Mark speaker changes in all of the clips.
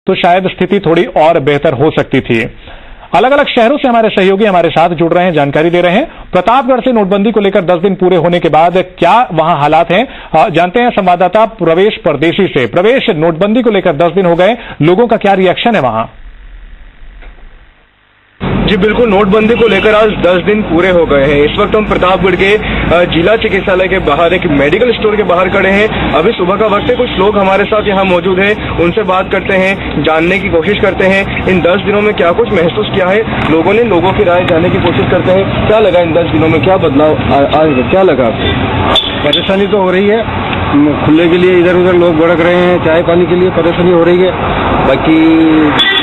Speaker 1: तो शायद स्थिति थोड़ी और बेहतर हो सकती थी। अलग अलग शहरों से हमारे सहयोगी हमारे साथ जुड़ रहे हैं, जानकारी दे रहे हैं। प्रतापगढ़ से नोटबंदी को लेकर 10 दिन पूरे होने के बाद क्या वहां हालात हैं, जानते हैं संवाददाता प्रवेश परदेशी से। प्रवेश, नोटबंदी को लेकर 10 दिन हो गए, लोगों का क्या रिएक्शन है वहां?
Speaker 2: जी बिल्कुल, नोटबंदी को लेकर आज 10 दिन पूरे हो गए हैं। इस वक्त हम प्रतापगढ़ के जिला चिकित्सालय के बाहर एक मेडिकल स्टोर के बाहर खड़े हैं। अभी सुबह का वक्त है, कुछ लोग हमारे साथ यहाँ मौजूद हैं, उनसे बात करते हैं, जानने की कोशिश करते हैं इन 10 दिनों में क्या कुछ महसूस किया है लोगों ने, लोगों की राय जानने की कोशिश करते हैं। क्या लगा इन 10 दिनों में, क्या बदलाव आएगा, क्या लगा?
Speaker 3: परेशानी तो हो रही है, खुले के लिए इधर उधर लोग भड़क रहे हैं, चाय पानी के लिए परेशानी हो रही है। बाकी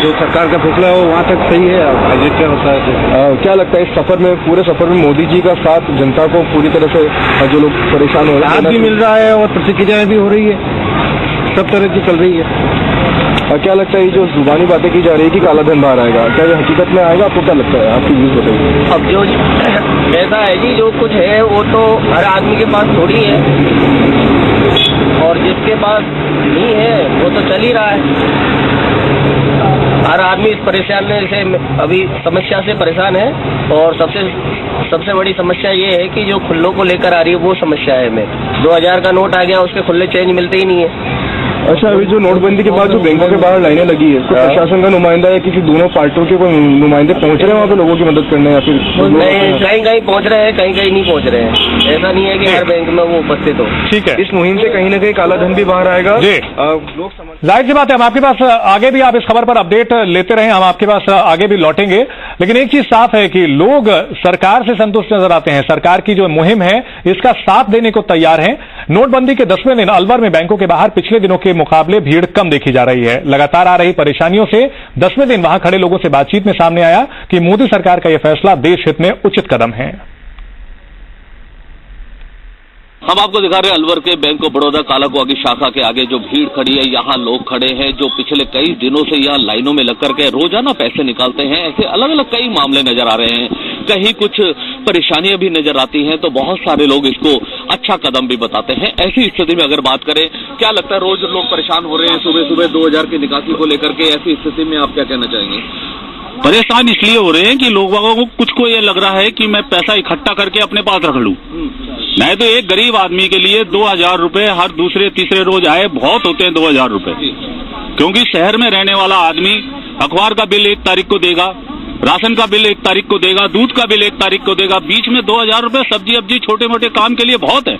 Speaker 3: जो सरकार का फैसला हो वहाँ तक सही है। आगे क्या होता है?
Speaker 2: क्या लगता है इस सफर में, पूरे सफर में मोदी जी का साथ जनता को पूरी तरह से जो लोग परेशान हो रहे हैं
Speaker 3: साथ भी मिल रहा है और प्रतिक्रियाएं भी हो रही है, सब तरह की चल रही है।
Speaker 2: क्या लगता है ये जो जुबानी बातें की जा रही है कि काला धन बाहर आएगा, क्या ये हकीकत में आएगा? आपको क्या लगता है, आपकी व्यूज बताइए।
Speaker 4: अब जो ऐसा है जी, जो कुछ है वो तो हर आदमी के पास थोड़ी है, और जिसके पास नहीं है वो तो चल ही रहा है। हर आदमी इस परेशानी से, अभी समस्या से परेशान है, और सबसे बड़ी समस्या ये है कि जो खुल्लों को लेकर आ रही है वो समस्या है। में 2000 का नोट आ गया, उसके खुले चेंज मिलते ही नहीं है।
Speaker 2: अच्छा, अभी जो नोटबंदी के बाद जो बैंकों के बाहर लाइनें लगी है, तो प्रशासन का नुमाइंदा है, किसी दोनों पार्टियों के कोई नुमाइंदे पहुंच रहे हैं वहाँ पे लोगों की मदद करने, या फिर
Speaker 4: नहीं, कहीं कहीं पहुंच रहे हैं, कहीं कहीं नहीं पहुंच रहे हैं। ऐसा नहीं है कि हर बैंक में वो उपस्थित हो।
Speaker 1: ठीक है,
Speaker 2: इस मुहिम से कहीं ना कहीं काला धन भी बाहर आएगा।
Speaker 1: लोग जाहिर सी बात है, हम आपके पास आगे भी आप इस खबर पर अपडेट लेते रहे, हम आपके पास आगे भी लौटेंगे। लेकिन एक चीज साफ है कि लोग सरकार से संतुष्ट नजर आते हैं, सरकार की जो मुहिम है इसका साथ देने को तैयार हैं। नोटबंदी के 10वें दिन अलवर में बैंकों के बाहर पिछले दिनों के मुकाबले भीड़ कम देखी जा रही है। लगातार आ रही परेशानियों से 10वें दिन वहां खड़े लोगों से बातचीत में सामने आया कि मोदी सरकार का यह फैसला देश हित में उचित कदम है।
Speaker 5: हम आपको दिखा रहे हैं अलवर के बैंक ऑफ बड़ौदा कालाकुआकी शाखा के आगे जो भीड़ खड़ी है, यहाँ लोग खड़े हैं जो पिछले कई दिनों से यहाँ लाइनों में लगकर के रोजाना पैसे निकालते हैं। ऐसे अलग अलग कई मामले नजर आ रहे हैं, कहीं कुछ परेशानियां भी नजर आती हैं, तो बहुत सारे लोग इसको अच्छा कदम भी बताते हैं। ऐसी स्थिति में अगर बात करें, क्या लगता है रोज लोग परेशान हो रहे हैं सुबह सुबह 2000 की निकासी को लेकर के, ऐसी स्थिति में आप क्या कहना चाहेंगे?
Speaker 6: परेशान इसलिए हो रहे हैं कि लोगों को कुछ को ये लग रहा है कि मैं पैसा इकट्ठा करके अपने पास रख लूं। नहीं तो एक गरीब आदमी के लिए 2000 रुपए हर दूसरे तीसरे रोज आए बहुत होते हैं 2000 रुपए, क्योंकि शहर में रहने वाला आदमी अखबार का बिल 1 तारीख को देगा, राशन का बिल 1 तारीख को देगा, दूध का बिल 1 तारीख को देगा, बीच में 2000 रुपए सब्जी अब्जी छोटे मोटे काम के लिए बहुत है।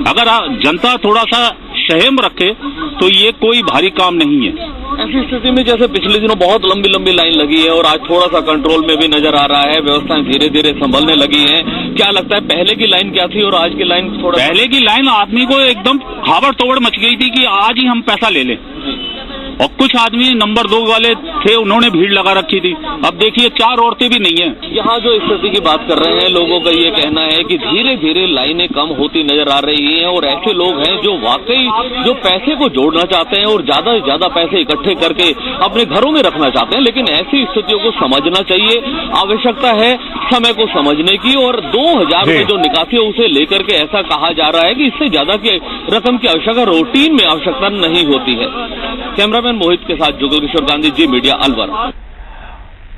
Speaker 6: अगर जनता थोड़ा सा सहम रखे तो ये कोई भारी काम नहीं है।
Speaker 5: ऐसी स्थिति में जैसे पिछले दिनों बहुत लंबी लंबी लाइन लगी है और आज थोड़ा सा कंट्रोल में भी नजर आ रहा है, व्यवस्थाएं धीरे धीरे संभलने लगी हैं, क्या लगता है पहले की लाइन क्या थी और आज की लाइन? थोड़ा
Speaker 6: पहले की लाइन आदमी को एकदम हावड़ तोड़ मच गई थी कि आज ही हम पैसा ले लें, और कुछ आदमी नंबर 2 वाले थे, उन्होंने भीड़ लगा रखी थी। अब देखिए 4 औरतें भी नहीं है।
Speaker 5: यहाँ जो स्थिति की बात कर रहे हैं, लोगों का ये कहना है कि धीरे धीरे लाइनें कम होती नजर आ रही हैं, और ऐसे लोग हैं जो वाकई जो पैसे को जोड़ना चाहते हैं और ज्यादा से ज्यादा पैसे इकट्ठे करके अपने घरों में रखना चाहते हैं। लेकिन ऐसी स्थितियों को समझना चाहिए, आवश्यकता है समय को समझने की, और 2000 रुपए जो निकासी है उसे लेकर के ऐसा कहा जा रहा है कि इससे ज्यादा की रकम की आवश्यकता रूटीन में आवश्यकता नहीं होती है। कैमरामैन मोहित के साथ जुगल किशोर गांधी, जी मीडिया, अलवर।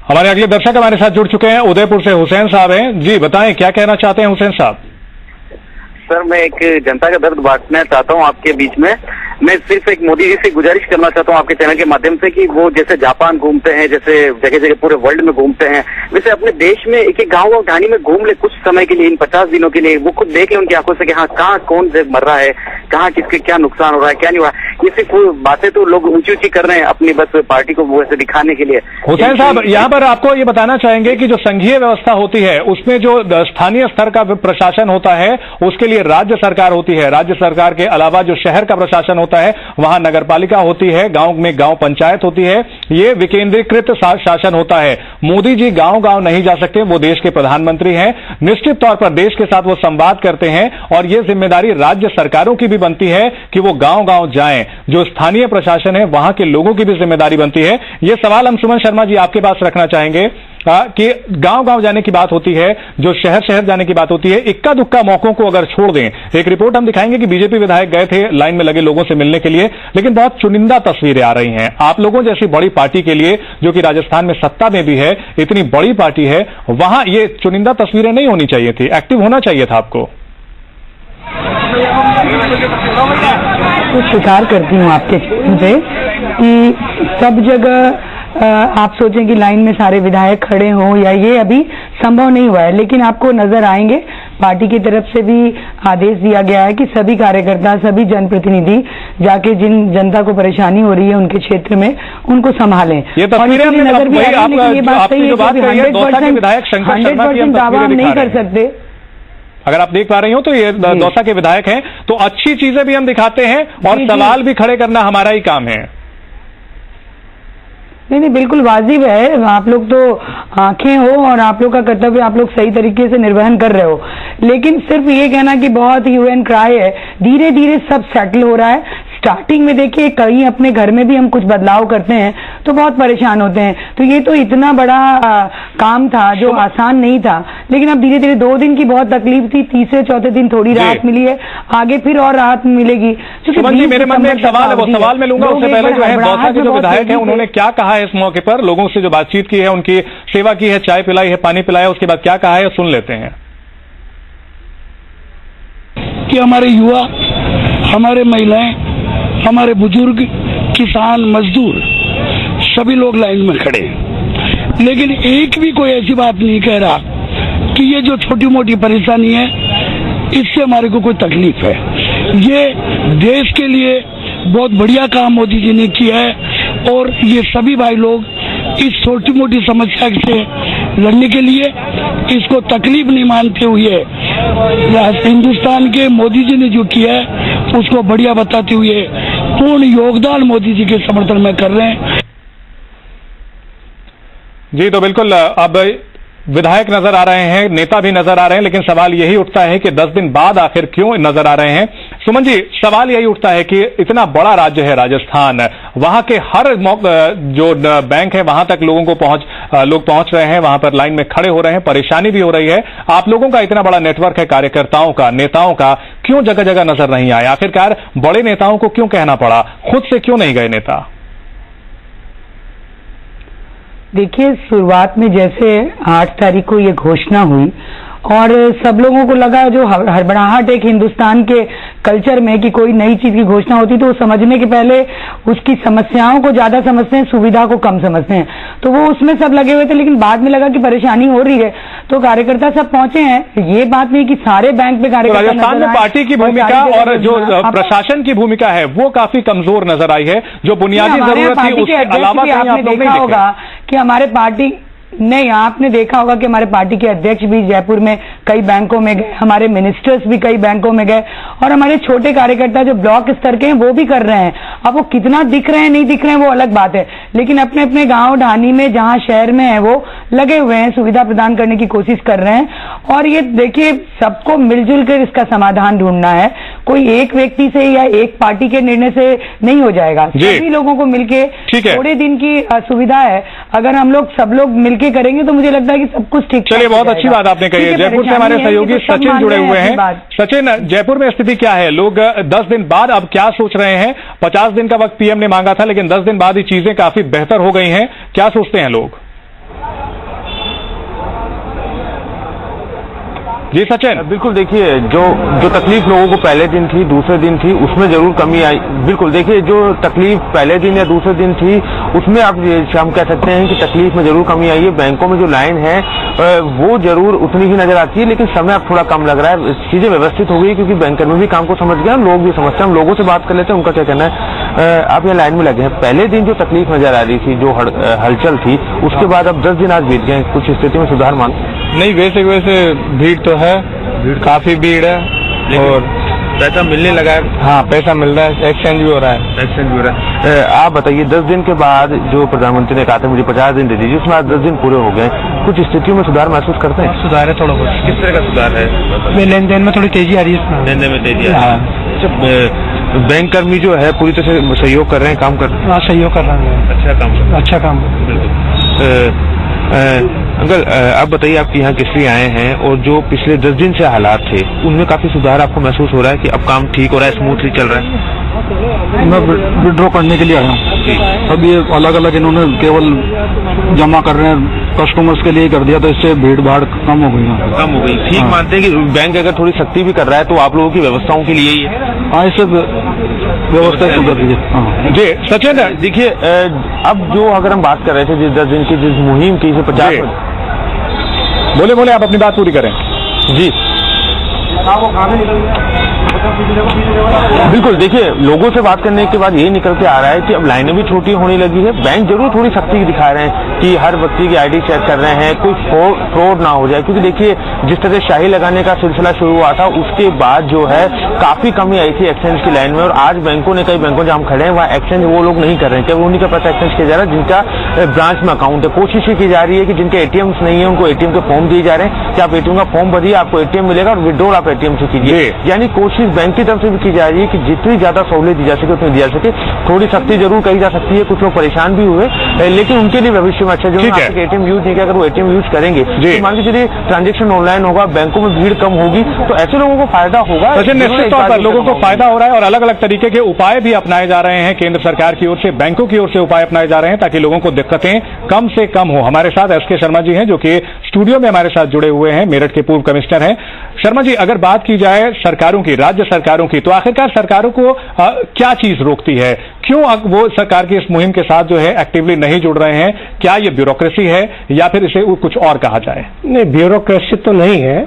Speaker 1: हमारे अगले दर्शक हमारे साथ जुड़ चुके हैं, उदयपुर से हुसैन साहब हैं। जी बताएं, क्या कहना चाहते हैं हुसैन साहब?
Speaker 7: सर, मैं एक जनता का दर्द बांटना चाहता हूं आपके बीच में। मैं सिर्फ एक मोदी जी से गुजारिश करना चाहता हूं आपके चैनल के माध्यम से कि वो जैसे जापान घूमते हैं, जैसे जगह जगह पूरे वर्ल्ड में घूमते हैं, वैसे अपने देश में एक एक गांव ढाणी में घूम ले कुछ समय के लिए, इन 50 दिनों के लिए। वो खुद देखे उनकी आंखों से कि हाँ कहाँ कौन मर रहा है, कहाँ किसके क्या नुकसान हो रहा है, क्या नहीं हो रहा है। ये सिर्फ बातें तो लोग ऊंची ऊंची कर रहे हैं अपनी बस पार्टी को वो ऐसे दिखाने के लिए।
Speaker 1: हुसैन साहब, यहाँ पर आपको ये बताना चाहेंगे कि जो संघीय व्यवस्था होती है उसमें जो स्थानीय स्तर का प्रशासन होता है उसके लिए राज्य सरकार होती है, राज्य सरकार के अलावा जो शहर का प्रशासन होता है वहां नगरपालिका होती है, गांव में गांव पंचायत होती है, ये विकेंद्रीकृत शासन होता है। मोदी जी गांव गांव नहीं जा सकते, वो देश के प्रधानमंत्री हैं, निश्चित तौर पर देश के साथ वो संवाद करते हैं, और ये जिम्मेदारी राज्य सरकारों की भी बनती है कि वो गांव गांव जाएं। जो स्थानीय प्रशासन है वहां के लोगों की भी जिम्मेदारी बनती है। ये सवाल हम सुमन शर्मा जी आपके पास रखना चाहेंगे। कि गांव-गांव जाने की बात होती है, जो शहर-शहर जाने की बात होती है, इक्का दुक्का मौकों को अगर छोड़ दें, एक रिपोर्ट हम दिखाएंगे कि बीजेपी विधायक गए थे लाइन में लगे लोगों से मिलने के लिए, लेकिन बहुत चुनिंदा तस्वीरें आ रही हैं। आप लोगों जैसी बड़ी पार्टी के लिए, जो कि राजस्थान में सत्ता में भी है, इतनी बड़ी पार्टी है, वहां ये चुनिंदा तस्वीरें नहीं होनी चाहिए थी, एक्टिव होना चाहिए था आपको।
Speaker 8: तो स्वीकार करती हूँ आपके से कि सब जगह आप सोचें कि लाइन में सारे विधायक खड़े हों, या ये अभी संभव नहीं हुआ है, लेकिन आपको नजर आएंगे पार्टी की तरफ से भी आदेश दिया गया है कि सभी कार्यकर्ता, सभी जनप्रतिनिधि जाके जिन जनता को परेशानी हो रही है उनके क्षेत्र में उनको संभालें।
Speaker 1: ये तस्वीरें
Speaker 8: नजर भी ये बात सही है कि 100% दावा हम नहीं कर सकते।
Speaker 1: अगर आप देख पा रही हो तो ये दौसा के विधायक हैं, तो अच्छी चीजें भी हम दिखाते हैं और सवाल भी खड़े करना हमारा ही काम है।
Speaker 8: नहीं, बिल्कुल वाजिब है। आप लोग तो आंखें हो और आप लोग का कर्तव्य आप लोग सही तरीके से निर्वहन कर रहे हो, लेकिन सिर्फ ये कहना कि बहुत ह्यू एंड क्राई है, धीरे धीरे सब सेटल हो रहा है। स्टार्टिंग में देखिए, कहीं अपने घर में भी हम कुछ बदलाव करते हैं तो बहुत परेशान होते हैं, तो ये तो इतना बड़ा काम था जो आसान नहीं था, लेकिन अब धीरे धीरे 2 दिन की बहुत तकलीफ थी, तीसरे चौथे दिन थोड़ी राहत मिली है, आगे फिर और राहत मिलेगी।
Speaker 1: मेरे मन में एक सवाल है, वो सवाल मैं लूंगा। उससे पहले जो है दौसा के जो विधायक है उन्होंने क्या कहा है इस मौके पर, लोगों से जो बातचीत की है, उनकी सेवा की है, चाय पिलाई है, पानी पिलाया, उसके बाद क्या कहा है सुन लेते हैं।
Speaker 9: कि हमारे युवा, हमारे महिलाएं, हमारे बुजुर्ग, किसान, मजदूर सभी लोग लाइन में खड़े हैं, लेकिन एक भी कोई ऐसी बात नहीं कह रहा कि ये जो छोटी मोटी परेशानी है इससे हमारे को कोई तकलीफ है। ये देश के लिए बहुत बढ़िया काम मोदी जी ने किया है और ये सभी भाई लोग इस छोटी मोटी समस्या से लड़ने के लिए इसको तकलीफ नहीं मानते हुए हिंदुस्तान के मोदी जी ने जो किया है उसको बढ़िया बताते हुए पूर्ण योगदान मोदी जी के समर्थन में कर रहे हैं।
Speaker 1: जी तो बिल्कुल, अब विधायक नजर आ रहे हैं, नेता भी नजर आ रहे हैं, लेकिन सवाल यही उठता है कि 10 दिन बाद आखिर क्यों नजर आ रहे हैं। सुमन जी, सवाल यही उठता है कि इतना बड़ा राज्य है राजस्थान, वहां के हर जो बैंक है वहां तक लोग पहुंच रहे हैं, वहां पर लाइन में खड़े हो रहे हैं, परेशानी भी हो रही है। आप लोगों का इतना बड़ा नेटवर्क है कार्यकर्ताओं का, नेताओं का, क्यों जगह जगह नजर नहीं आए? आखिरकार बड़े नेताओं को क्यों कहना पड़ा, खुद से क्यों नहीं गए नेता?
Speaker 8: देखिए, शुरुआत में जैसे 8 तारीख को ये घोषणा हुई और सब लोगों को लगा, जो हड़बड़ाहट एक हिंदुस्तान के कल्चर में कि कोई नई चीज की घोषणा होती तो वो समझने के पहले उसकी समस्याओं को ज्यादा समझते हैं, सुविधा को कम समझते हैं, तो वो उसमें सब लगे हुए थे। लेकिन बाद में लगा कि परेशानी हो रही है तो कार्यकर्ता सब पहुंचे हैं। ये बात नहीं कि सारे बैंक पे कार्यकर्ता,
Speaker 1: राजस्थान में पार्टी की भूमिका और जो प्रशासन की भूमिका है वो काफी कमजोर नजर आई है। जो बुनियादी जरूरत थी उसके अलावा
Speaker 8: आपने देखा होगा कि हमारे पार्टी नहीं, आपने देखा होगा कि हमारे पार्टी के अध्यक्ष भी जयपुर में कई बैंकों में गए, हमारे मिनिस्टर्स भी कई बैंकों में गए और हमारे छोटे कार्यकर्ता जो ब्लॉक स्तर के हैं वो भी कर रहे हैं। अब वो कितना दिख रहे हैं नहीं दिख रहे हैं वो अलग बात है, लेकिन अपने अपने गांव ढानी में जहां शहर में है वो लगे हुए हैं, सुविधा प्रदान करने की कोशिश कर रहे हैं। और ये देखिए, सबको मिलजुल कर इसका समाधान ढूंढना है, कोई एक व्यक्ति से या एक पार्टी के निर्णय से नहीं हो जाएगा। सभी लोगों को मिलके, थोड़े दिन की सुविधा है, अगर हम लोग सब लोग मिलके करेंगे तो मुझे लगता है कि सब कुछ ठीक।
Speaker 1: चलिए, बहुत अच्छी बात आपने कही है। जयपुर से हमारे सहयोगी सचिन जुड़े हुए हैं। सचिन, जयपुर में स्थिति क्या है? लोग 10 दिन बाद अब क्या सोच रहे हैं? 50 दिन का वक्त पीएम ने मांगा था, लेकिन 10 दिन बाद ही चीजें काफी बेहतर हो गई हैं, क्या सोचते हैं लोग? जी सचिन।
Speaker 10: बिल्कुल, देखिए जो तकलीफ लोगों को पहले दिन थी, दूसरे दिन थी, उसमें जरूर कमी आई। बिल्कुल देखिए, जो तकलीफ पहले दिन या दूसरे दिन थी उसमें आप हम कह सकते हैं कि तकलीफ में जरूर कमी आई है। बैंकों में जो लाइन है वो जरूर उतनी ही नजर आती है, लेकिन समय अब थोड़ा कम लग रहा है। चीजें व्यवस्थित हो गई क्योंकि बैंकर में भी काम को समझ गए, लोग भी समझते हैं। हम लोगों से बात कर लेते हैं, उनका क्या कहना है। आप यहाँ लाइन में लगे हैं, पहले दिन जो तकलीफ नजर आ रही थी, जो हलचल थी, उसके बाद अब 10 दिन आज बीत गए, कुछ स्थिति में सुधार मान?
Speaker 3: नहीं, वैसे भीड़ तो है, काफी भीड़ है और
Speaker 10: पैसा मिलने लगा है।
Speaker 3: हाँ, पैसा मिल रहा है, एक्सचेंज भी हो रहा है।
Speaker 10: एक्सचेंज भी हो रहा है। आप बताइए, 10 दिन के बाद जो प्रधानमंत्री ने कहा था मुझे 50 दिन दे दीजिए, उसमें आज 10 दिन पूरे हो गए, कुछ स्थितियों में सुधार महसूस करते हैं?
Speaker 3: सुधार है थोड़ा बहुत।
Speaker 10: किस तरह का सुधार है?
Speaker 3: लेन देन में थोड़ी तेजी आ रही है।
Speaker 10: लेन देन में तेजी आ रही है। बैंक कर्मी जो है पूरी तरह से सहयोग कर रहे हैं, काम कर रहे हैं।
Speaker 3: सहयोग कर रहे हैं, अच्छा काम।
Speaker 10: बिल्कुल। अंकल, आप बताइए, आपके यहाँ किस लिए आए हैं और जो पिछले 10 दिन से हालात थे उनमें काफी सुधार आपको महसूस हो रहा है कि अब काम ठीक हो रहा है, स्मूथली चल रहा है?
Speaker 3: मैं विड्रॉ करने के लिए आया हूँ। अब ये अलग अलग इन्होंने केवल जमा कर रहे हैं, कस्टमर्स के लिए कर दिया, तो इससे भीड़ भाड़ कम हो गई।
Speaker 10: कम हो गई, ठीक। हाँ। मानते हैं कि बैंक अगर थोड़ी सख्ती भी कर रहा है तो आप लोगों की व्यवस्थाओं के लिए ही है?
Speaker 3: हाँ, इससे व्यवस्था सुधर रही है। हाँ
Speaker 10: जी सचिन, देखिए, अब जो अगर हम बात कर रहे थे जिस 10 दिन की जिस मुहिम की, 50
Speaker 1: बोले आप अपनी बात पूरी करें।
Speaker 10: जी बिल्कुल, देखिए, लोगों से बात करने के बाद यही निकल के आ रहा है कि अब लाइनें भी छोटी होने लगी है। बैंक जरूर थोड़ी सख्ती दिखा रहे हैं कि हर व्यक्ति की आईडी चेक कर रहे हैं, कोई फ्रॉड ना हो जाए, क्योंकि देखिए जिस तरह शाही लगाने का सिलसिला शुरू हुआ था उसके बाद जो है काफी कमी आई थी एक्सचेंज की लाइन में। और आज बैंकों ने, कई बैंकों जहां हम खड़े हैं वहां एक्सचेंज वो लोग नहीं कर रहे हैं, केवल उन्हीं का पैसा एक्सचेंज किया जा रहा है जिनका ब्रांच में अकाउंट है। कोशिश की जा रही है कि जिनके एटीएम्स नहीं है उनको एटीएम के फॉर्म दिए जा रहे हैं कि आप एटीएम का फॉर्म भरिए, आपको एटीएम मिलेगा और विड्रॉल आप एटीएम से कीजिए। यानी कोशिश बैंक की तरफ से भी की जा रही है कि जितनी ज्यादा सहूलियत दी जा सके उतनी दी जा सके। थोड़ी सख्ती जरूर कही जा सकती है, कुछ लोग परेशान भी हुए, लेकिन उनके लिए भविष्य में अच्छा, जो एटीएम यूज नहीं किया, अगर वो एटीएम यूज करेंगे तो मान के चलिए ट्रांजेक्शन ऑनलाइन होगा, बैंकों में भीड़ कम होगी, तो ऐसे लोगों को फायदा होगा।
Speaker 1: निश्चित तौर पर लोगों को फायदा हो रहा है और अलग अलग तरीके के उपाय भी अपनाए जा रहे हैं केंद्र सरकार की ओर से, बैंकों की ओर से उपाय अपनाए जा रहे हैं ताकि लोगों को दिक्कतें कम से कम हो। हमारे साथ एसके शर्मा जी हैं जो कि स्टूडियो में हमारे साथ जुड़े हुए हैं, मेरठ के पूर्व कमिश्नर हैं। शर्मा जी, अगर बात की जाए सरकारों की, राज्य सरकारों की, तो आखिरकार सरकारों को क्या चीज रोकती है? क्यों वो सरकार की इस मुहिम के साथ जो है एक्टिवली नहीं जुड़ रहे हैं? क्या ये ब्यूरोक्रेसी है या फिर इसे कुछ और कहा जाए?
Speaker 11: नहीं, ब्यूरोक्रेसी तो नहीं है।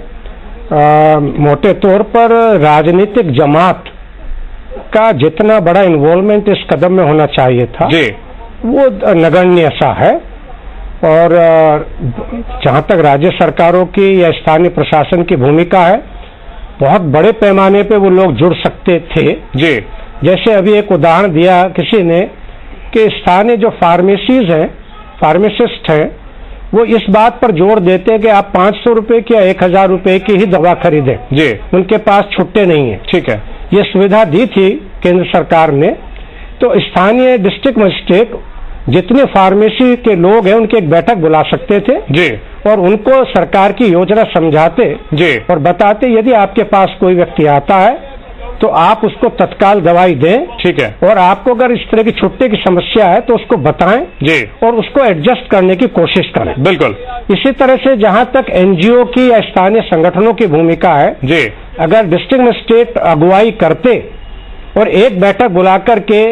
Speaker 11: मोटे तौर पर राजनीतिक जमात का जितना बड़ा इन्वॉल्वमेंट इस कदम में होना चाहिए था जी, वो नगण्य सा है। और जहां तक राज्य सरकारों की या स्थानीय प्रशासन की भूमिका है, बहुत बड़े पैमाने पे वो लोग जुड़ सकते थे जी। जैसे अभी एक उदाहरण दिया किसी ने कि स्थानीय जो फार्मेसीज हैं, फार्मासिस्ट हैं, वो इस बात पर जोर देते हैं कि आप 500 रुपए की या 1000 रुपए की ही दवा खरीदें जी, उनके पास छुट्टे नहीं है। ठीक है, ये सुविधा दी थी केंद्र सरकार ने, तो स्थानीय डिस्ट्रिक्ट मजिस्ट्रेट जितने फार्मेसी के लोग हैं उनकी एक बैठक बुला सकते थे जी, और उनको सरकार की योजना समझाते जी और बताते यदि आपके पास कोई व्यक्ति आता है तो आप उसको तत्काल दवाई दें। ठीक है, और आपको अगर इस तरह की छुट्टी की समस्या है तो उसको बताएं जी, और उसको एडजस्ट करने की कोशिश करें। बिल्कुल। इसी तरह से जहां तक एनजीओ की या स्थानीय संगठनों की भूमिका है जी, अगर डिस्ट्रिक्ट मजिस्ट्रेट अगुवाई करते और एक बैठक बुला करके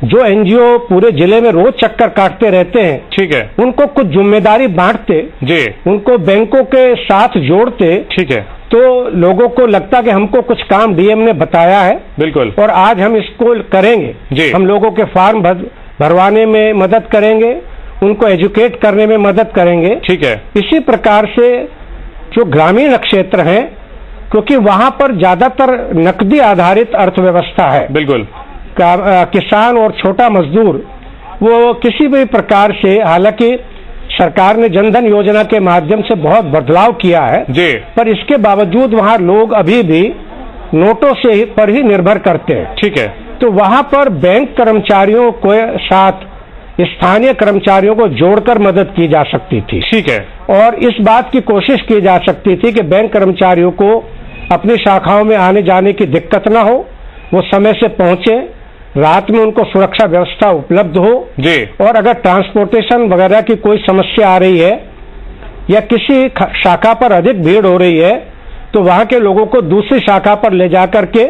Speaker 11: जो एनजीओ पूरे जिले में रोज चक्कर काटते रहते हैं, ठीक है, उनको कुछ जिम्मेदारी बांटते जी, उनको बैंकों के साथ जोड़ते, ठीक है, तो लोगों को लगता कि हमको कुछ काम डीएम ने बताया है, बिल्कुल, और आज हम इसको करेंगे जी, हम लोगों के फॉर्म भरवाने में मदद करेंगे, उनको एजुकेट करने में मदद करेंगे। ठीक है, इसी प्रकार से जो ग्रामीण क्षेत्र हैं, क्योंकि वहां पर ज्यादातर नकदी आधारित अर्थव्यवस्था है, बिल्कुल, किसान और छोटा मजदूर वो किसी भी प्रकार से, हालांकि सरकार ने जनधन योजना के माध्यम से बहुत बदलाव किया है जी, पर इसके बावजूद वहां लोग अभी भी नोटों से पर ही निर्भर करते हैं। ठीक है, तो वहां पर बैंक कर्मचारियों के साथ स्थानीय कर्मचारियों को जोड़कर मदद की जा सकती थी। ठीक है, और इस बात की कोशिश की जा सकती थी कि बैंक कर्मचारियों को अपनी शाखाओं में आने जाने की दिक्कत ना हो, वो समय से पहुंचे, रात में उनको सुरक्षा व्यवस्था उपलब्ध हो जी, और अगर ट्रांसपोर्टेशन वगैरह की कोई समस्या आ रही है या किसी शाखा पर अधिक भीड़ हो रही है तो वहां के लोगों को दूसरी शाखा पर ले जाकर के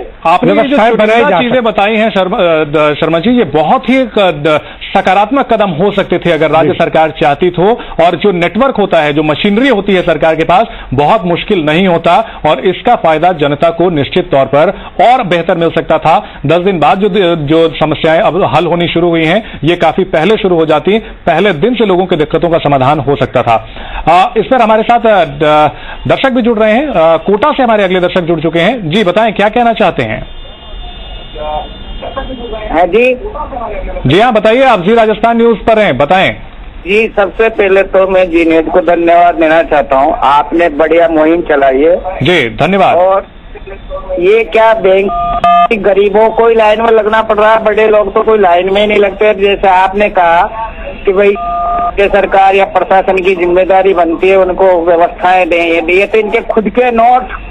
Speaker 11: व्यवस्थाएं बनाई जा चीजें
Speaker 1: बताई हैं शर्मा जी, ये बहुत ही सकारात्मक कदम हो सकते थे अगर राज्य सरकार चाहती तो, और जो नेटवर्क होता है, जो मशीनरी होती है सरकार के पास, बहुत मुश्किल नहीं होता और इसका फायदा जनता को निश्चित तौर पर और बेहतर मिल सकता था। 10 दिन बाद जो समस्याएं अब हल होनी शुरू हुई हैं, ये काफी पहले शुरू हो जाती, पहले दिन से लोगों की दिक्कतों का समाधान हो सकता था। इस पर हमारे साथ दर्शक भी जुड़ रहे हैं, कोटा से हमारे अगले दर्शक जुड़ चुके हैं। जी बताएं, क्या कहना चाहते हैं? जी हाँ, बताइए, आप जी राजस्थान न्यूज पर हैं, बताएं।
Speaker 12: जी, सबसे पहले तो मैं जी नेट को धन्यवाद देना चाहता हूँ, आपने बढ़िया मुहिम चलाई है
Speaker 1: जी, धन्यवाद।
Speaker 12: और ये क्या बैंक गरीबों को ही लाइन में लगना पड़ रहा है, बड़े लोग तो कोई लाइन में ही नहीं लगते। जैसे आपने कहा कि भाई राज्य सरकार या प्रशासन की जिम्मेदारी बनती है उनको व्यवस्थाएं दें। ये तो इनके खुद के नोट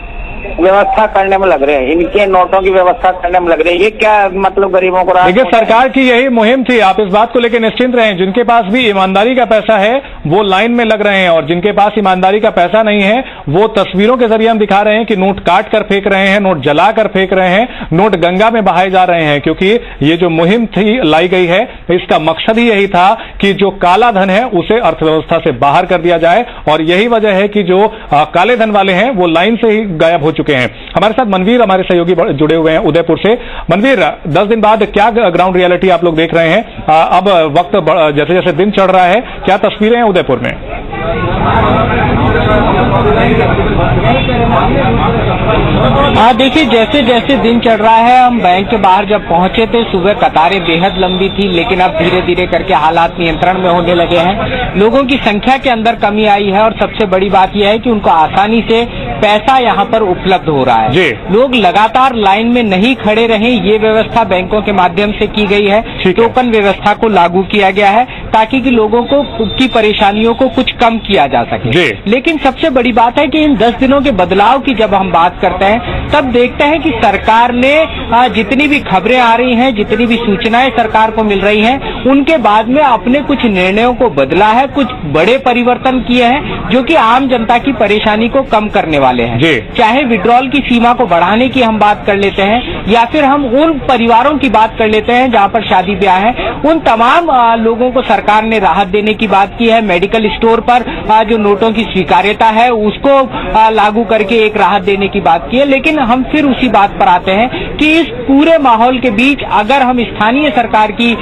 Speaker 12: व्यवस्था करने में लग रहे हैं, इनके नोटों की व्यवस्था करने में लग रहे हैं। ये क्या मतलब गरीबों को
Speaker 1: देखिए, सरकार की यही मुहिम थी, आप इस बात को लेकर निश्चिंत रहें। जिनके पास भी ईमानदारी का पैसा है वो लाइन में लग रहे हैं, और जिनके पास ईमानदारी का पैसा नहीं है वो तस्वीरों के जरिए हम दिखा रहे हैं कि नोट काट कर फेंक रहे हैं, नोट जला कर फेंक रहे हैं, नोट गंगा में बहाए जा रहे हैं। क्योंकि ये जो मुहिम थी लाई गई है, इसका मकसद ही यही था कि जो काला धन है उसे अर्थव्यवस्था से बाहर कर दिया जाए, और यही वजह है कि जो काले धन वाले हैं वो लाइन से ही गायब हो चुके हैं। हमारे साथ मनवीर, हमारे सहयोगी जुड़े हुए हैं उदयपुर से। मनवीर, 10 दिन बाद क्या ग्राउंड रियलिटी आप लोग देख रहे हैं? अब वक्त जैसे जैसे दिन चढ़ रहा है, क्या तस्वीरें हैं उदयपुर में?
Speaker 13: देखिए, जैसे जैसे दिन चढ़ रहा है, हम बैंक के बाहर जब पहुंचे थे सुबह कतारें बेहद लंबी थी, लेकिन अब धीरे धीरे करके हालात नियंत्रण में होने लगे हैं। लोगों की संख्या के अंदर कमी आई है, और सबसे बड़ी बात यह है कि उनको आसानी से पैसा यहाँ पर उपलब्ध हो रहा है। लोग लगातार लाइन में नहीं खड़े रहें, ये व्यवस्था बैंकों के माध्यम से की गई है। टोकन व्यवस्था को लागू किया गया है ताकि कि लोगों को की परेशानियों को कुछ कम किया जा सके। लेकिन सबसे बड़ी बात है कि इन 10 दिनों के बदलाव की जब हम बात करते हैं तब देखते हैं कि सरकार ने जितनी भी खबरें आ रही हैं, जितनी भी सूचनाएं सरकार को मिल रही हैं, उनके बाद में अपने कुछ निर्णयों को बदला है, कुछ बड़े परिवर्तन किए हैं जो कि आम जनता की परेशानी को कम करने वाले हैं। चाहे विड्रॉल की सीमा को बढ़ाने की हम बात कर लेते हैं, या फिर हम उन परिवारों की बात कर लेते हैं जहां पर शादी ब्याह है, उन तमाम लोगों को सरकार ने राहत देने की बात की है। मेडिकल स्टोर पर जो नोटों की स्वीकार्यता है उसको लागू करके एक राहत देने की बात की है। लेकिन हम फिर उसी बात पर आते हैं कि इस पूरे माहौल के बीच अगर हम स्थानीय सरकार की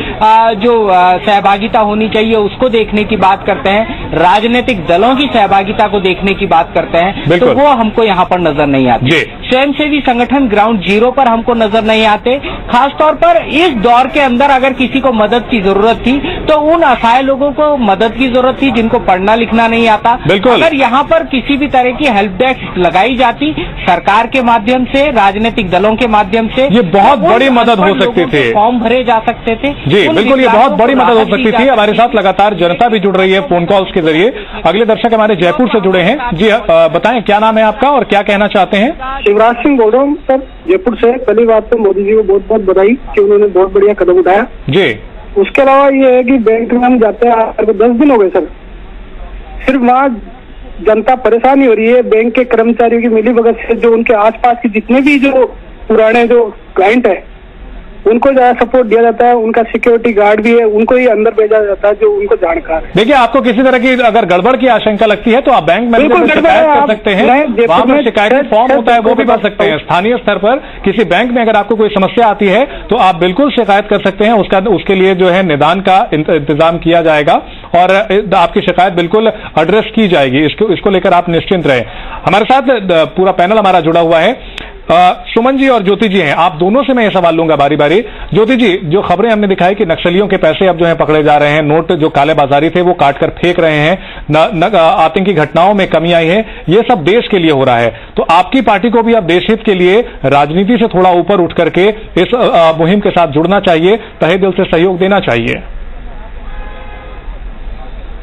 Speaker 13: जो सहभागिता होनी चाहिए उसको देखने की बात करते हैं, राजनीतिक दलों की सहभागिता को देखने की बात करते हैं, तो वो हमको यहाँ पर नजर नहीं आती। स्वयंसेवी संगठन ग्राउंड जीरो पर हमको नजर नहीं आते। खासतौर पर इस दौर के अंदर अगर किसी को मदद की जरूरत थी तो उन असहाय लोगों को मदद की जरूरत थी जिनको पढ़ना लिखना नहीं आता। अगर यहाँ पर किसी भी तरह की हेल्प डेस्क लगाई जाती सरकार के माध्यम से, राजनीतिक दलों के माध्यम से,
Speaker 1: ये बहुत बड़ी मदद हो सकती थी,
Speaker 13: फॉर्म भरे जा सकते थे।
Speaker 1: जी बिल्कुल, ये बहुत बड़ी मदद हो सकती थी। हमारे साथ लगातार जनता भी जुड़ रही है फोन कॉल्स के जरिए। अगले दर्शक हमारे जयपुर से जुड़े हैं। जी बताएं, क्या नाम है आपका और क्या कहना चाहते हैं?
Speaker 14: शिवराज सिंह बोल रहा हूँ सर, जयपुर से। पहली बात तो मोदी जी को बहुत बहुत बधाई कि उन्होंने बहुत बढ़िया कदम उठाया।
Speaker 1: जी।
Speaker 14: उसके अलावा ये है कि बैंक में हम जाते हैं, 10 दिन हो गए सर, सिर्फ वहाँ जनता परेशानी हो रही है। बैंक के कर्मचारियों की मिलीभगत से जो उनके आसपास के जितने भी जो पुराने जो क्लाइंट है उनको ज्यादा सपोर्ट दिया जाता है। उनका सिक्योरिटी गार्ड भी है, उनको ही अंदर भेजा जाता है जो उनको जानकार है।
Speaker 1: देखिए, आपको किसी तरह की अगर गड़बड़ की आशंका लगती है तो आप बैंक मैनेजर से शिकायत कर सकते हैं। वहाँ पर शिकायती फॉर्म होता है, वो भी भर सकते हैं। स्थानीय स्तर पर किसी बैंक में अगर आपको कोई समस्या आती है तो आप बिल्कुल शिकायत कर सकते हैं। उसके लिए जो है निदान का इंतजाम किया जाएगा और आपकी शिकायत बिल्कुल एड्रेस की जाएगी। इसको लेकर आप निश्चिंत रहें। हमारे साथ पूरा पैनल हमारा जुड़ा हुआ है। सुमन जी और ज्योति जी हैं, आप दोनों से मैं ये सवाल लूंगा बारी बारी। ज्योति जी, जो खबरें हमने दिखाई कि नक्सलियों के पैसे अब जो है पकड़े जा रहे हैं, नोट जो काले बाजारी थे वो काट कर फेंक रहे हैं, आतंकी घटनाओं में कमी आई है, ये सब देश के लिए हो रहा है। तो आपकी पार्टी को भी अब देश हित के लिए राजनीति से थोड़ा ऊपर उठ करके इस मुहिम के साथ जुड़ना चाहिए, तहे दिल से सहयोग देना चाहिए।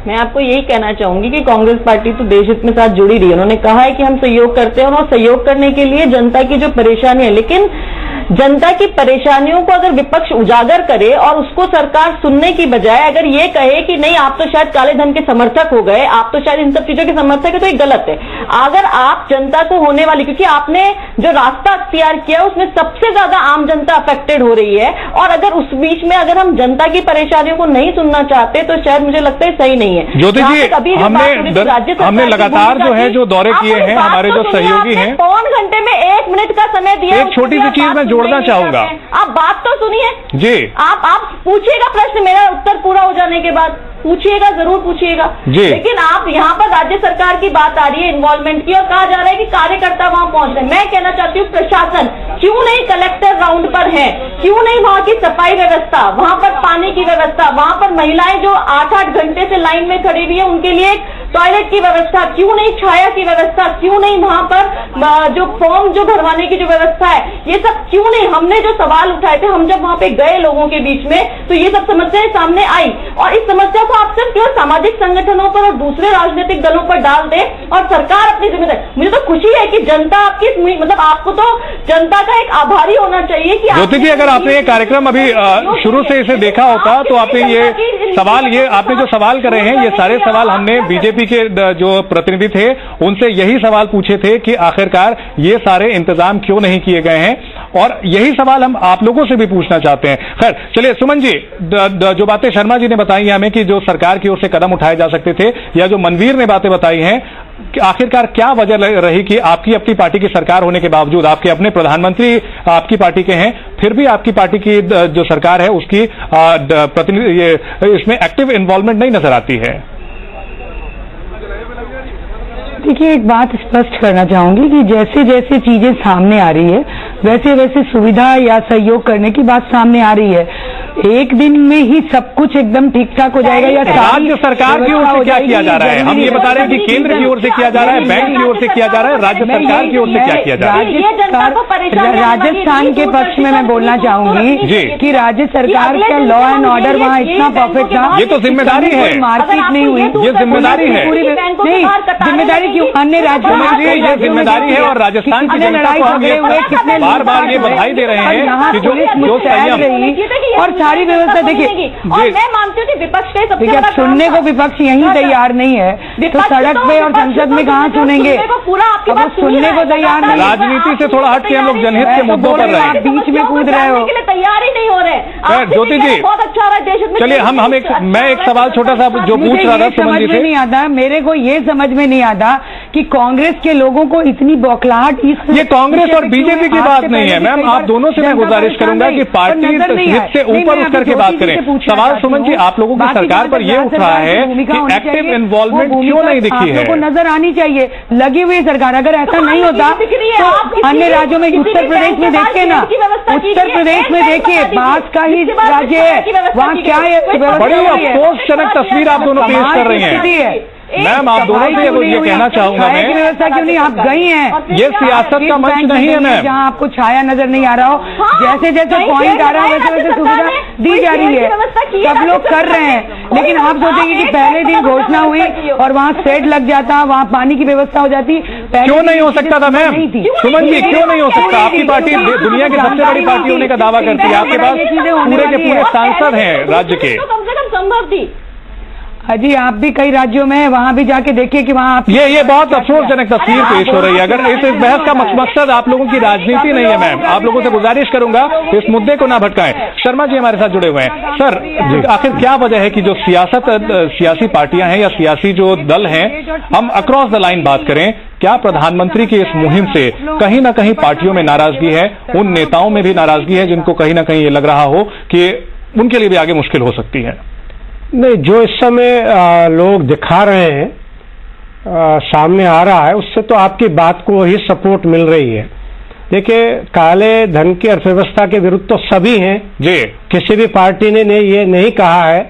Speaker 15: मैं आपको यही कहना चाहूंगी कि कांग्रेस पार्टी तो देश हित में साथ जुड़ी रही है। उन्होंने कहा है कि हम सहयोग करते हैं और सहयोग करने के लिए जनता की जो परेशानी है, लेकिन जनता की परेशानियों को अगर विपक्ष उजागर करे और उसको सरकार सुनने की बजाय अगर ये कहे कि नहीं आप तो शायद काले धन के समर्थक हो गए, आप तो शायद इन सब चीजों के समर्थक है, तो ये गलत है। अगर आप जनता को होने वाली, क्योंकि आपने जो रास्ता अख्तियार किया उसमें सबसे ज्यादा आम जनता अफेक्टेड हो रही है, और अगर उस बीच में अगर हम जनता की परेशानियों को नहीं सुनना चाहते तो शायद मुझे लगता है सही नहीं है।
Speaker 1: ज्योति जी, हमने लगातार जो है जो दौरे किए हैं, हमारे जो सहयोगी हैं,
Speaker 15: पौन घंटे में 1 मिनट का समय दिया।
Speaker 1: एक छोटी सी चीज मैं जोड़ना चाहूंगा।
Speaker 15: आप बात तो सुनिए
Speaker 1: जी।
Speaker 15: आप पूछिएगा प्रश्न, मेरा उत्तर पूरा हो जाने के बाद पूछिएगा, जरूर पूछिएगा। लेकिन आप यहाँ पर राज्य सरकार की बात आ रही है इन्वॉल्वमेंट की, और कहा जा रहा है कि कार्यकर्ता वहां पहुंच रहे। मैं कहना चाहती हूँ प्रशासन क्यों नहीं कलेक्टर राउंड पर है, क्यों नहीं वहां की सफाई व्यवस्था, वहां पर पानी की व्यवस्था, वहां पर महिलाएं जो 8-8 घंटे से लाइन में खड़ी हुई है उनके लिए एक टॉयलेट की व्यवस्था क्यों नहीं, छाया की व्यवस्था क्यों नहीं, वहां पर जो फॉर्म जो भरवाने की जो व्यवस्था है, ये सब क्यों नहीं। हमने जो सवाल उठाए थे, हम जब वहां पे गए लोगों के बीच में, तो ये सब समस्याएं सामने आई। और इस समस्या को आप सिर्फ केवल सामाजिक संगठनों पर और दूसरे राजनीतिक दलों पर डाल दे और सरकार अपनी जिम्मेदारी। मुझे तो खुशी है कि जनता आपकी, मतलब आपको तो जनता का एक आभारी होना चाहिए कि
Speaker 1: ज्योति जी, अगर आपने ये कार्यक्रम अभी शुरू से इसे देखा होता तो आपने ये सवाल, ये आपने जो सवाल करे हैं, ये सारे सवाल हमने बीजेपी के जो प्रतिनिधि थे उनसे यही सवाल पूछे थे कि आखिरकार ये सारे इंतजाम क्यों नहीं किए गए हैं, और यही सवाल हम आप लोगों से भी पूछना चाहते हैं। खैर चलिए सुमन जी, जो बातें शर्मा जी ने बताई हैं हमें कि जो सरकार की ओर से कदम उठाए जा सकते थे, या जो मनवीर ने बातें बताई हैं, आखिरकार क्या वजह रही कि आपकी अपनी पार्टी की सरकार होने के बावजूद, आपके अपने प्रधानमंत्री आपकी पार्टी के हैं, फिर भी आपकी पार्टी की जो सरकार है उसकी प्रतिनिधि इसमें एक्टिव इन्वॉल्वमेंट नहीं नजर आती है?
Speaker 8: देखिए, एक बात स्पष्ट करना चाहूंगी कि जैसे जैसे चीजें सामने आ रही है वैसे वैसे सुविधा या सहयोग करने की बात सामने आ रही है। एक दिन में ही सब कुछ एकदम ठीक ठाक हो जाएगा या
Speaker 1: राज्य सरकार की ओर से क्या किया जा रहा है? हम ये बता रहे हैं कि केंद्र की ओर से किया जा रहा है, बैंक की ओर से किया जा रहा है, राज्य सरकार की ओर से क्या किया जा रहा है?
Speaker 8: राजस्थान के पक्ष में मैं बोलना चाहूंगी कि राज्य सरकार का लॉ एंड ऑर्डर वहाँ इतना परफेक्ट था।
Speaker 1: ये तो जिम्मेदारी है,
Speaker 8: मारपीट नहीं हुई,
Speaker 1: ये जिम्मेदारी है।
Speaker 8: नहीं, जिम्मेदारी क्यों? अन्य राज्यों में
Speaker 1: ये जिम्मेदारी है, और राजस्थान की जनता को हम बार बार ये बधाई दे रहे हैं कि जो संयम
Speaker 8: और सारी व्यवस्था। देखिए,
Speaker 15: और मैं मानती हूँ कि विपक्ष का सबसे
Speaker 8: बड़ा सुनने को विपक्ष यहीं तैयार नहीं है, तो सड़क पे और संसद में कहाँ सुनेंगे? अब सुनने को तैयार नहीं।
Speaker 1: राजनीति से थोड़ा हट के हम लोग जनहित के मुद्दों पर रहे,
Speaker 8: आप बीच में कूद रहे हो,
Speaker 15: तैयार ही नहीं हो रहे।
Speaker 1: ज्योति जी,
Speaker 15: बहुत अच्छा रहा देश में।
Speaker 1: चलिए मैं एक सवाल छोटा सा जो पूछ रहा था सुमन जी से,
Speaker 8: नहीं आता मेरे को, ये समझ में नहीं आता कि कांग्रेस के लोगों को इतनी बौखलाहट
Speaker 1: ये कांग्रेस और बीजेपी की बात नहीं है मैम, आप दोनों से मैं गुजारिश करूंगा कि पार्टी हित से ऊपर उठ करके बात करें। सवाल सुमन जी, आप लोगों की सरकार पर यह उठ रहा है कि एक्टिव इन्वॉल्वमेंट क्यों नहीं दिखी है?
Speaker 8: नजर आनी चाहिए, लगी हुई सरकार। अगर ऐसा नहीं होता तो अन्य राज्यों में, उत्तर प्रदेश में देखिए ना, उत्तर प्रदेश में देखिए, बांस का ही राज्य है, वहाँ क्या है?
Speaker 1: बड़ी अफसोसजनक तस्वीर आप दोनों पेश कर रही हैं मैम। आप दोनों से ये कहना चाहूंगा मैं,
Speaker 8: व्यवस्था क्यों नहीं? आप गई हैं,
Speaker 1: ये सियासत का मंच नहीं है मैम,
Speaker 8: जहाँ आपको छाया नजर नहीं आ रहा हो। जैसे जैसे पॉइंट आ रहा है वैसे वैसे सुविधा दी जा रही है, सब लोग कर रहे हैं। लेकिन आप सोचेंगे कि पहले दिन घोषणा हुई और वहाँ सेट लग जाता, वहाँ पानी की व्यवस्था हो जाती।
Speaker 1: क्यों नहीं हो सकता था मैम? सुमन जी, क्यों नहीं हो सकता? आपकी पार्टी दुनिया की सबसे बड़ी पार्टी होने का दावा करती है, आपके पास पूरे के पूरे सांसद हैं राज्य के।
Speaker 15: कम से कम संभव थी।
Speaker 8: अजी, आप भी कई राज्यों में हैं, वहाँ भी जाके देखिए कि वहाँ
Speaker 1: ये बहुत अफसोसजनक तस्वीर पेश हो रही है। अगर इस बहस का मकसद आप लोगों की राजनीति नहीं है मैम, आप लोगों से गुजारिश करूंगा इस मुद्दे को ना भटकाएं। शर्मा जी हमारे साथ जुड़े हुए हैं। सर, आखिर क्या वजह है कि जो सियासी पार्टियां हैं या सियासी जो दल हैं, हम अक्रॉस द लाइन बात करें, क्या प्रधानमंत्री की इस मुहिम से कहीं ना कहीं पार्टियों में नाराजगी है, उन नेताओं में भी नाराजगी है जिनको कहीं ना कहीं ये लग रहा हो कि उनके लिए भी आगे मुश्किल हो सकती है?
Speaker 11: नहीं, जो इस समय लोग दिखा रहे हैं, सामने आ रहा है, उससे तो आपकी बात को ही सपोर्ट मिल रही है। देखिए, काले धन की अर्थव्यवस्था के विरुद्ध तो सभी हैं जी। किसी भी पार्टी ने ये नहीं कहा है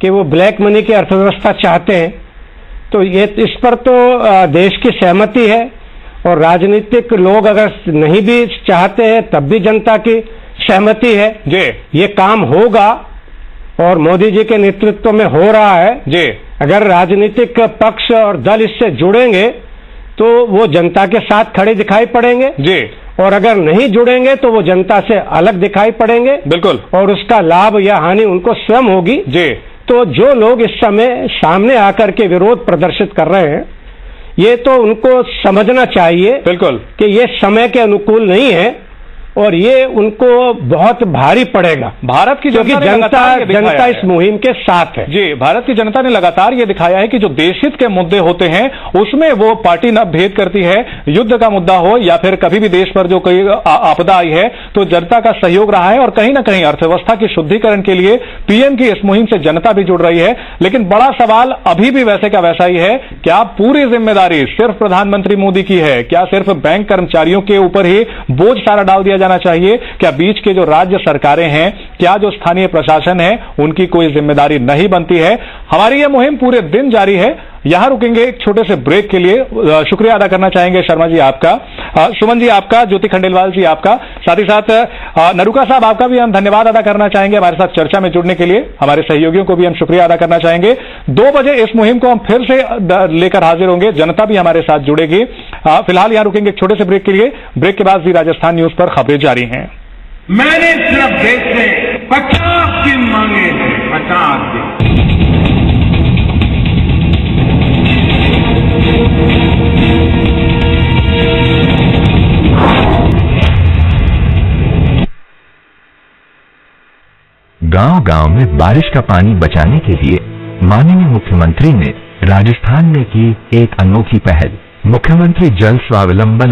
Speaker 11: कि वो ब्लैक मनी की अर्थव्यवस्था चाहते हैं। तो ये इस पर तो देश की सहमति है, और राजनीतिक लोग अगर नहीं भी चाहते हैं तब भी जनता की सहमति है जी। ये काम होगा और मोदी जी के नेतृत्व में हो रहा है जी। अगर राजनीतिक पक्ष और दल इससे जुड़ेंगे तो वो जनता के साथ खड़े दिखाई पड़ेंगे जी, और अगर नहीं जुड़ेंगे तो वो जनता से अलग दिखाई पड़ेंगे। बिल्कुल। और उसका लाभ या हानि उनको स्वयं होगी जी। तो जो लोग इस समय सामने आकर के विरोध प्रदर्शित कर रहे हैं, ये तो उनको समझना चाहिए बिल्कुल कि ये समय के अनुकूल नहीं है, और ये उनको बहुत भारी पड़ेगा। भारत की जनता इस मुहिम के साथ है जी। भारत की जनता ने लगातार ये दिखाया है कि जो देशहित के मुद्दे होते हैं उसमें वो पार्टी न भेद करती है। युद्ध का मुद्दा हो या फिर कभी भी देश पर जो कोई आपदा आई है तो जनता का सहयोग रहा है, और कहीं ना कहीं अर्थव्यवस्था की शुद्धिकरण के लिए पीएम की इस मुहिम से जनता भी जुड़ रही है। लेकिन बड़ा सवाल अभी भी वैसे का वैसा ही है, क्या पूरी जिम्मेदारी सिर्फ प्रधानमंत्री मोदी की है? क्या सिर्फ बैंक कर्मचारियों के ऊपर ही बोझ सारा डाल दिया जाना चाहिए? क्या बीच के जो राज्य सरकारें हैं, क्या जो स्थानीय प्रशासन है, उनकी कोई जिम्मेदारी नहीं बनती है? हमारी यह मुहिम पूरे दिन जारी है।
Speaker 1: यहां रुकेंगे एक छोटे से ब्रेक के लिए। शुक्रिया अदा करना चाहेंगे शर्मा जी आपका, सुमन जी आपका, ज्योति खंडेलवाल जी आपका, साथ ही साथ नरूका साहब आपका भी हम धन्यवाद अदा करना चाहेंगे हमारे साथ चर्चा में जुड़ने के लिए। हमारे सहयोगियों को भी हम शुक्रिया अदा करना चाहेंगे। 2 बजे इस मुहिम को हम फिर से लेकर हाजिर होंगे, जनता भी हमारे साथ जुड़ेगी। फिलहाल यहां रुकेंगे एक छोटे से ब्रेक के लिए। ब्रेक के बाद जी राजस्थान न्यूज पर खबरें जारी हैं।
Speaker 16: मैंने सिर्फ देश से 50 दिन मांगे, 50 दिन।
Speaker 17: गांव-गांव में बारिश का पानी बचाने के लिए माननीय मुख्यमंत्री ने राजस्थान में की एक अनोखी पहल, मुख्यमंत्री जल स्वावलंबन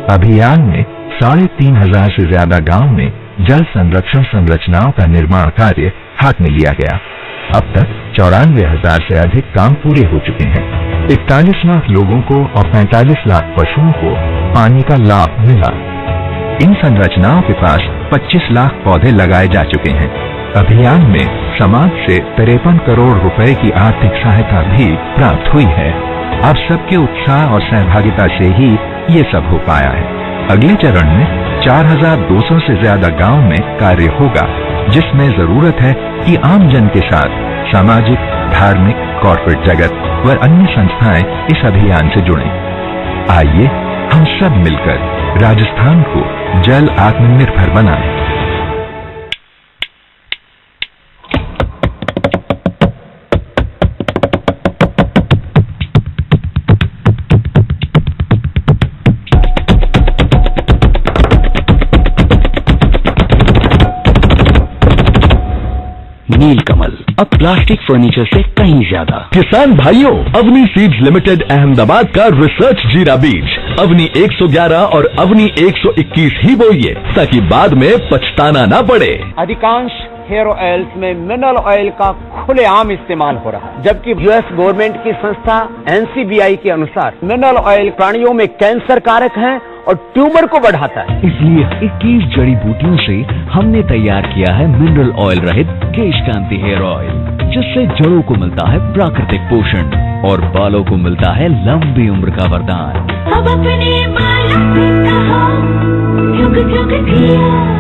Speaker 17: अभियान में 3,500 से ज्यादा गांव में जल संरक्षण संरचनाओं का निर्माण कार्य हाथ में लिया गया। अब तक 94,000 से अधिक काम पूरे हो चुके हैं। 41 लाख लोगों को और 45 लाख पशुओं को पानी का लाभ मिला। इन संरचनाओं के पास 25 लाख पौधे लगाए जा चुके हैं। अभियान में समाज से 53 करोड़ रुपए की आर्थिक सहायता भी प्राप्त हुई है। अब सबके उत्साह और सहभागिता से ही ये सब हो पाया है। अगले चरण में 4,200 से ज्यादा गांव में कार्य होगा, जिसमें जरूरत है कि आम जन के साथ सामाजिक, धार्मिक, कॉर्पोरेट जगत व अन्य संस्थाएं इस अभियान से जुड़ें। आइए हम सब मिलकर राजस्थान को जल आत्मनिर्भर बनाएं।
Speaker 18: नीलकमल अब प्लास्टिक फर्नीचर से कहीं ज्यादा।
Speaker 19: किसान भाइयों, अवनी सीड्स लिमिटेड अहमदाबाद का रिसर्च जीरा बीज अवनी 111 और अवनी 121 ही बोइए, ताकि बाद में पछताना ना पड़े।
Speaker 20: अधिकांश हेयर ऑयल्स में मिनरल ऑयल का खुलेआम इस्तेमाल हो रहा है, जबकि यूएस गवर्नमेंट की संस्था NCBI के अनुसार मिनरल ऑयल प्राणियों में कैंसर कारक है और ट्यूमर को बढ़ाता है।
Speaker 18: इसलिए 21 जड़ी बूटियों से हमने तैयार किया है मिनरल ऑयल रहित केशकांति हेयर ऑयल, जिससे जड़ों को मिलता है प्राकृतिक पोषण और बालों को मिलता है लंबी उम्र का वरदान।
Speaker 21: अब अपने बालों से कहो, झुक झुक जिया।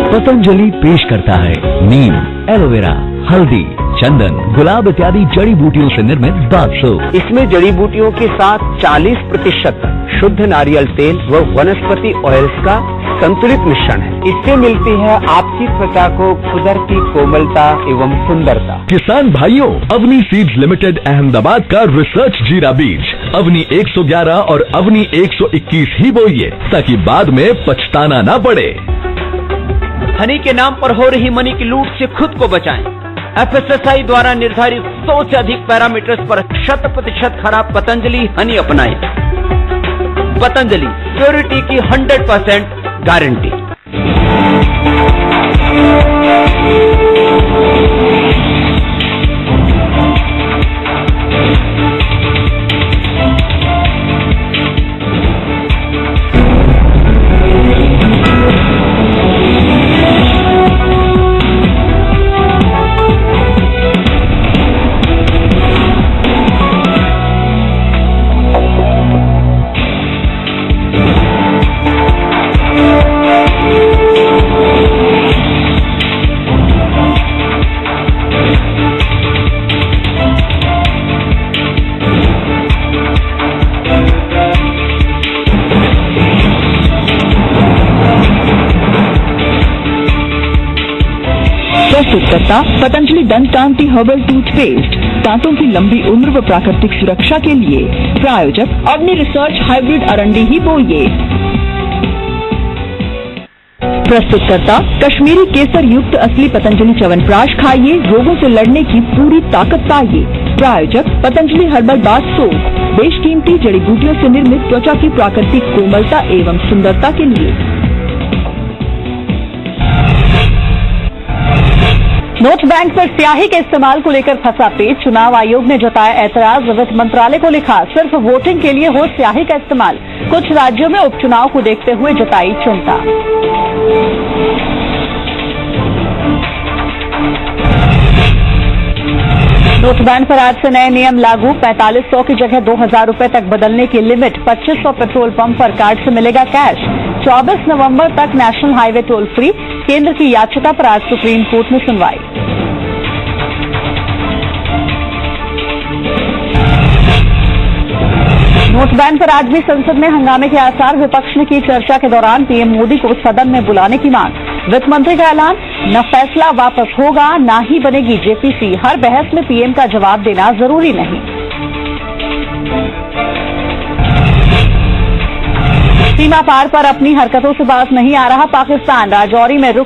Speaker 18: पतंजलि पेश करता है नीम, एलोवेरा, हल्दी, चंदन, गुलाब इत्यादि जड़ी बूटियों से निर्मित बाथ सोप।
Speaker 20: इसमें जड़ी बूटियों के साथ 40% शुद्ध नारियल तेल व वनस्पति ऑयल्स का संतुलित मिश्रण है। इससे मिलती है आपकी त्वचा को कुदरती कोमलता एवं सुंदरता।
Speaker 19: किसान भाइयों, अवनी सीड्स लिमिटेड अहमदाबाद का रिसर्च जीरा बीज अवनी 111 और अवनी 121 ही बोइए, ताकि बाद में पछताना ना पड़े।
Speaker 20: हनी के नाम पर हो रही मनी की लूट से खुद को बचाएं। FSSAI द्वारा निर्धारित 100 से अधिक पैरामीटर्स पर 100% खरा पतंजलि हनी अपनाएं। पतंजलि प्योरिटी की 100% गारंटी।
Speaker 22: प्रस्तुतकर्ता पतंजलि दंत कांति हर्बल टूथपेस्ट, दांतों की लंबी उम्र व प्राकृतिक सुरक्षा के लिए। प्रायोजक अवनी रिसर्च हाइब्रिड अरंडी ही बोइए। प्रस्तुतकर्ता कश्मीरी केसर युक्त असली पतंजलि च्यवनप्राश खाइए, रोगों से लड़ने की पूरी ताकत पाइए। प्रायोजक पतंजलि हर्बल बाथ सोप, बेशकीमती जड़ी बूटियों से निर्मित त्वचा की प्राकृतिक कोमलता एवं सुंदरता के लिए।
Speaker 15: नोट बैंक पर स्याही के इस्तेमाल को लेकर फंसा पेच, चुनाव आयोग ने जताया ऐतराज। वित्त मंत्रालय को लिखा, सिर्फ वोटिंग के लिए हो स्याही का इस्तेमाल। कुछ राज्यों में उपचुनाव को देखते हुए जताई चिंता।
Speaker 2: नोटबैंड पर आज से नए नियम लागू। 4500 की जगह 2000 रुपए तक बदलने की लिमिट। 2500 पेट्रोल पंप पर कार्ड से मिलेगा कैश। 24 नवंबर तक नेशनल हाईवे टोल फ्री। केंद्र की याचिका पर आज सुप्रीम कोर्ट में सुनवाई। नोटबैंड पर आज भी संसद में हंगामे के आसार। विपक्ष ने की चर्चा के दौरान पीएम मोदी को सदन में बुलाने की मांग। वित्त मंत्री का ऐलान, न फैसला वापस होगा न ही बनेगी जेपीसी। हर बहस में पीएम का जवाब देना जरूरी नहीं। सीमा पार पर अपनी हरकतों से बाज नहीं आ रहा पाकिस्तान। राजौरी में रुक